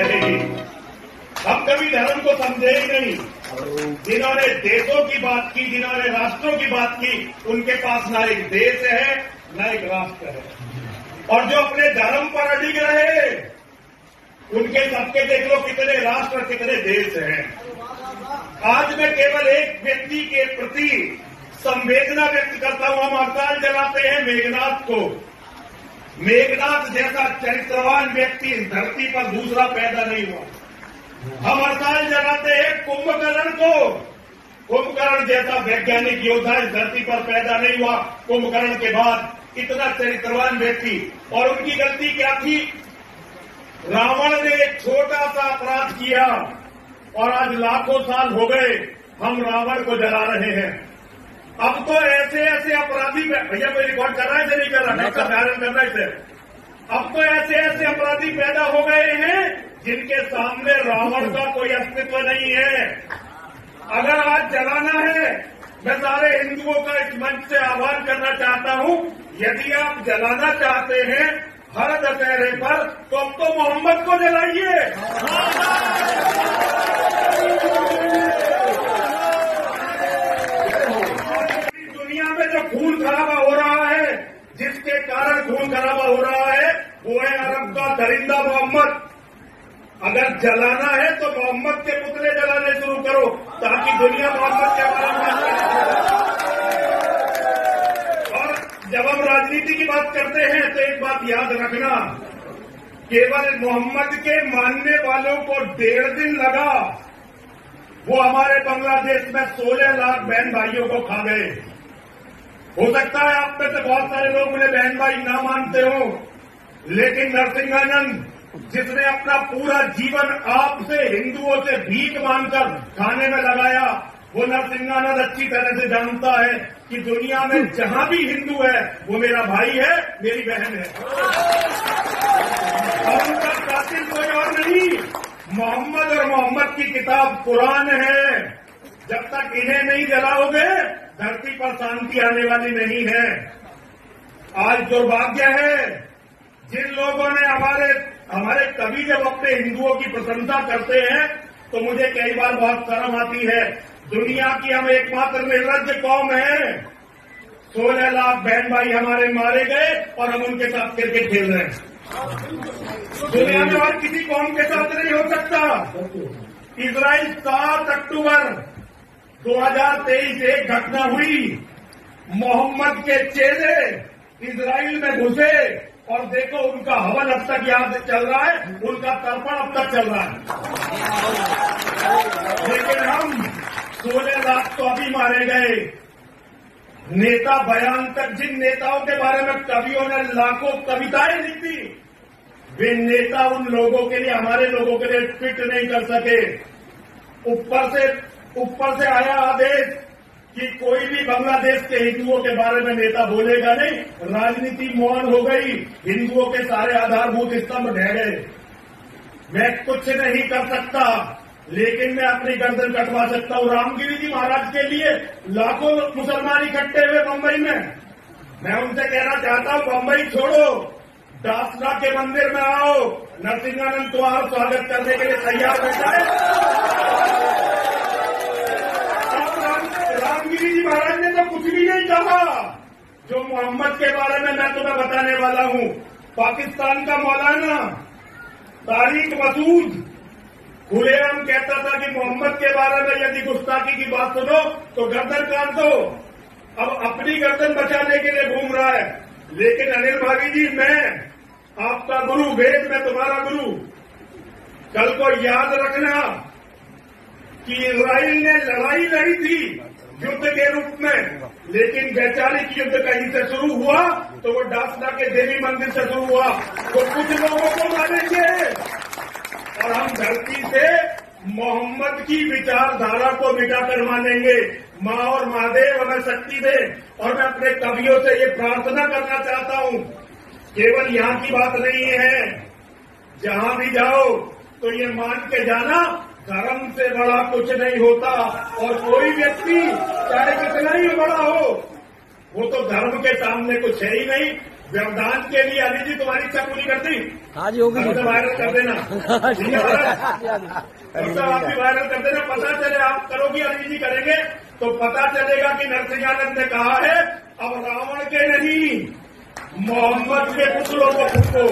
रहेगी। हम कभी धर्म को समझे ही नहीं। जिन्होंने देशों की बात की, जिन्होंने राष्ट्रों की बात की, उनके पास ना एक देश है न एक राष्ट्र है। और जो अपने धर्म पर अड़िग रहे, उनके सबके देख लो कितने राष्ट्र, कितने देश हैं। आज मैं केवल एक व्यक्ति के प्रति संवेदना व्यक्त करता हूं। हम हड़ताल जलाते हैं मेघनाथ को। मेघनाथ जैसा चरित्रवान व्यक्ति इस धरती पर दूसरा पैदा नहीं हुआ। हम हड़ताल जलाते हैं कुंभकर्ण को। कुंभकर्ण जैसा वैज्ञानिक योद्धा इस धरती पर पैदा नहीं हुआ। कुंभकर्ण के बाद इतना चरित्रवान व्यक्ति, और उनकी गलती क्या थी? रावण ने एक छोटा सा अपराध किया और आज लाखों साल हो गए हम रावण को जला रहे हैं। अब तो ऐसे ऐसे अपराधी, भैया कोई रिकॉर्ड कर रहा है, नहीं कर रहा, नहीं कर रहा है इसे। अब तो ऐसे ऐसे अपराधी पैदा हो गए हैं जिनके सामने रावण का कोई अस्तित्व नहीं है। अगर आज जलाना है, मैं सारे हिंदुओं का इस मंच से आह्वान करना चाहता हूं, यदि आप जलाना चाहते हैं हर दशहरे पर, तो अब तो मोहम्मद को जलाइए। दुनिया में जो खून खराबा हो रहा है, जिसके कारण खून खराबा हो रहा है, वो है अरब का दरिंदा मोहम्मद। अगर जलाना है तो मोहम्मद के पुतले जलाने शुरू करो, ताकि दुनिया मोहम्मद के बारे में। और जब हम राजनीति की बात करते हैं तो एक बात याद रखना, केवल मोहम्मद के मानने वालों को 1.5 दिन लगा, वो हमारे बांग्लादेश में 16 लाख बहन भाइयों को खा गए। हो सकता है आप में से बहुत सारे लोग उन्हें बहन भाई ना मानते हो, लेकिन नरसिंहानंद, जिसने अपना पूरा जीवन आपसे, हिंदुओं से भीख मांगकर खाने में लगाया, वो नरसिंहानंद अच्छी तरह से जानता है कि दुनिया में जहां भी हिंदू है वो मेरा भाई है, मेरी बहन है। और उनका कातिल कोई और नहीं, मोहम्मद और मोहम्मद की किताब कुरान है। जब तक इन्हें नहीं जलाओगे, धरती पर शांति आने वाली नहीं है। आज दुर्भाग्य है, जिन लोगों ने हमारे कवि जब अपने हिंदुओं की प्रशंसा करते हैं तो मुझे कई बार बहुत शर्म आती है। दुनिया की हम एकमात्र निर्लज्ज कौम है। 16 लाख बहन भाई हमारे मारे गए और हम उनके साथ क्रिकेट खेल रहे हैं। दुनिया में और किसी कौम के साथ नहीं हो सकता। इजराइल 7 अक्टूबर 2023 एक घटना हुई, मोहम्मद के चेले इजराइल में घुसे और देखो उनका हवन अब तक याद चल रहा है, उनका तर्पण अब तक चल रहा है। लेकिन हम 16 लाख तो अभी मारे गए। नेता बयान तक, जिन नेताओं के बारे में कवियों ने लाखों कविताएं लिखी, वे नेता उन लोगों के लिए, हमारे लोगों के लिए फिट नहीं कर सके। ऊपर से आया आदेश कि कोई भी बांग्लादेश के हिंदुओं के बारे में नेता बोलेगा नहीं। राजनीति मौन हो गई, हिंदुओं के सारे आधारभूत स्तंभ ढह गए। मैं कुछ नहीं कर सकता, लेकिन मैं अपनी गर्दन कटवा सकता हूं। रामगिरी जी महाराज के लिए लाखों मुसलमान इकट्ठे हुए मुंबई में। मैं उनसे कहना चाहता हूं, मुंबई छोड़ो, दासला के मंदिर में आओ। नरसिंहानंद तुम्हारा स्वागत करने के लिए तैयार बैठा है। रामगिरी जी महाराज ने तो कुछ भी नहीं कहा। जो मोहम्मद के बारे में मैं तुम्हें बताने वाला हूं, पाकिस्तान का मौलाना तारिक मसूद खुलेआम कहता था कि मोहम्मद के बारे में यदि गुस्ताखी की बात सुनो तो गर्दन काट दो। अब अपनी गर्दन बचाने के लिए घूम रहा है। लेकिन अनिल भाभी जी, मैं आपका गुरु, वेद में तुम्हारा गुरु। कल को याद रखना कि इजराइल ने लड़ाई लड़ी थी युद्ध के रूप में, लेकिन वैचारिक युद्ध कहीं से शुरू हुआ तो वो डासना के देवी मंदिर से शुरू हुआ। वो कुछ लोगों को मारेंगे और हम धरती से मोहम्मद की विचारधारा को मिटाकर मानेंगे। मां और महादेव हमें शक्ति दे। और मैं अपने कवियों से ये प्रार्थना करना चाहता हूं, केवल यहां की बात नहीं है, जहां भी जाओ तो ये मान के जाना, धर्म से बड़ा कुछ नहीं होता। और कोई व्यक्ति चाहे कितना ही बड़ा हो, वो तो धर्म के सामने कुछ है ही नहीं। व्यवधान के लिए अली जी तुम्हारी इच्छा पूरी करती? हाँ जी, होगी। तो वायरल कर देना, आप भी वायरल कर देना, पता चले। आप करोगी, अली जी करेंगे तो पता चलेगा कि नरसिंहानंद ने कहा है अब रावण के नहीं, मोहम्मद के पुतलों को फूको।